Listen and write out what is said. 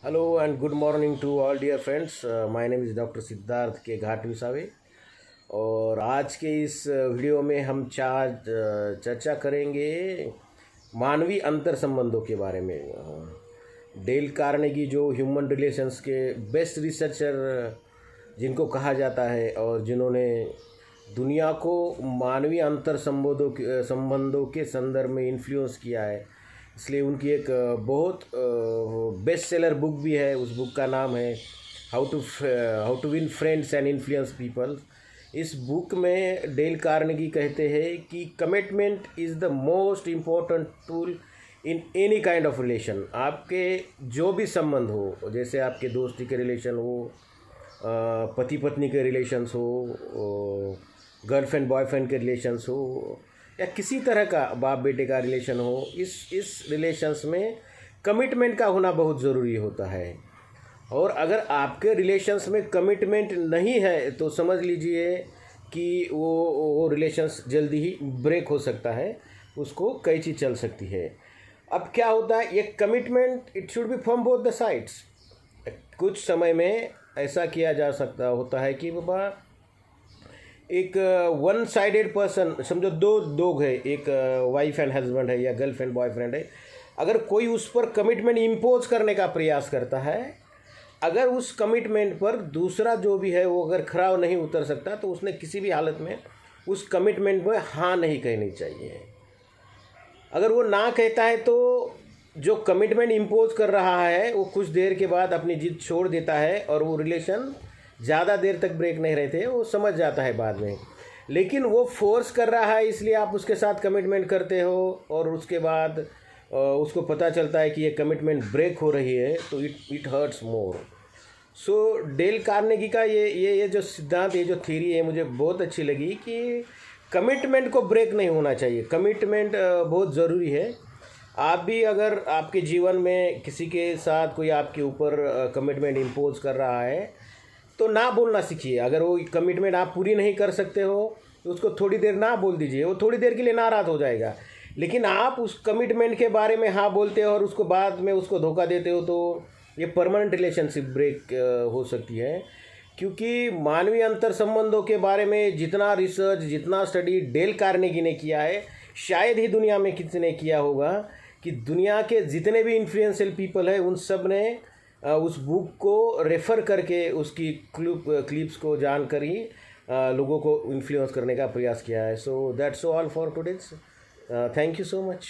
Hello and good morning to all dear friends. My name is doctor Siddharth के घाट विसावे और आज के इस वीडियो में हम चर्चा करेंगे मानवीय अंतर संबंधों के बारे में। डेल कार्नेगी जो ह्यूमन रिलेशंस के बेस्ट रिसर्चर जिनको कहा जाता है और जिन्होंने दुनिया को मानवीय अंतर संबंधों के संदर्भ में इन्फ्लुएंस किया है, इसलिए उनकी एक बहुत बेस्ट सेलर बुक भी है। उस बुक का नाम है how to win friends and influence people. इस बुक में डेल कार्नेगी कहते हैं कि commitment is the most important tool in any kind of relation. आपके जो भी संबंध हो, जैसे आपके दोस्ती के रिलेशन हो, पति पत्नी के रिलेशंस हो, गर्लफ्रेंड बॉयफ्रेंड के रिलेशंस हो, या किसी तरह का बाप बेटे का रिलेशन हो, इस रिलेशंस में कमिटमेंट का होना बहुत ज़रूरी होता है। और अगर आपके रिलेशंस में कमिटमेंट नहीं है तो समझ लीजिए कि वो रिलेशंस जल्दी ही ब्रेक हो सकता है, उसको कैंची चल सकती है। अब क्या होता है, ये commitment it should be from both the sides. कुछ समय में ऐसा किया जा सकता होता है कि बाबा एक वन साइडेड पर्सन, समझो दो लोग है, एक वाइफ एंड हस्बैंड है या गर्लफ्रेंड बॉयफ्रेंड है, अगर कोई उस पर कमिटमेंट इम्पोज करने का प्रयास करता है, अगर उस कमिटमेंट पर दूसरा जो भी है वो अगर खरा नहीं उतर सकता तो उसने किसी भी हालत में उस कमिटमेंट में हाँ नहीं कहनी चाहिए। अगर वो ना कहता है तो जो कमिटमेंट इम्पोज कर रहा है वो कुछ देर के बाद अपनी जिद छोड़ देता है और वो रिलेशन ज़्यादा देर तक ब्रेक नहीं रहते, वो समझ जाता है बाद में। लेकिन वो फोर्स कर रहा है, इसलिए आप उसके साथ कमिटमेंट करते हो और उसके बाद उसको पता चलता है कि ये कमिटमेंट ब्रेक हो रही है, तो it hurts more. So Dale Carnegie का ये जो सिद्धांत, ये जो थ्योरी है, मुझे बहुत अच्छी लगी कि कमिटमेंट को ब्रेक नहीं होना चाहिए। कमिटमेंट बहुत ज़रूरी है। आप भी अगर आपके जीवन में किसी के साथ कोई आपके ऊपर कमिटमेंट इम्पोज कर रहा है तो ना बोलना सीखिए। अगर वो कमिटमेंट आप पूरी नहीं कर सकते हो तो उसको थोड़ी देर ना बोल दीजिए, वो थोड़ी देर के लिए नाराज़ हो जाएगा। लेकिन आप उस कमिटमेंट के बारे में हाँ बोलते हो और उसको बाद में उसको धोखा देते हो तो ये परमानेंट रिलेशनशिप ब्रेक हो सकती है। क्योंकि मानवीय अंतर संबंधों के बारे में जितना रिसर्च, जितना स्टडी डेल कार्नेगी ने किया है, शायद ही दुनिया में किसी ने किया होगा। कि दुनिया के जितने भी इन्फ्लुएंशियल पीपल हैं उन सब ने उस बुक को रेफ़र करके उसकी क्लिप्स को जानकर ही लोगों को इन्फ्लुएंस करने का प्रयास किया है। So that's all for today's. Thank you so much.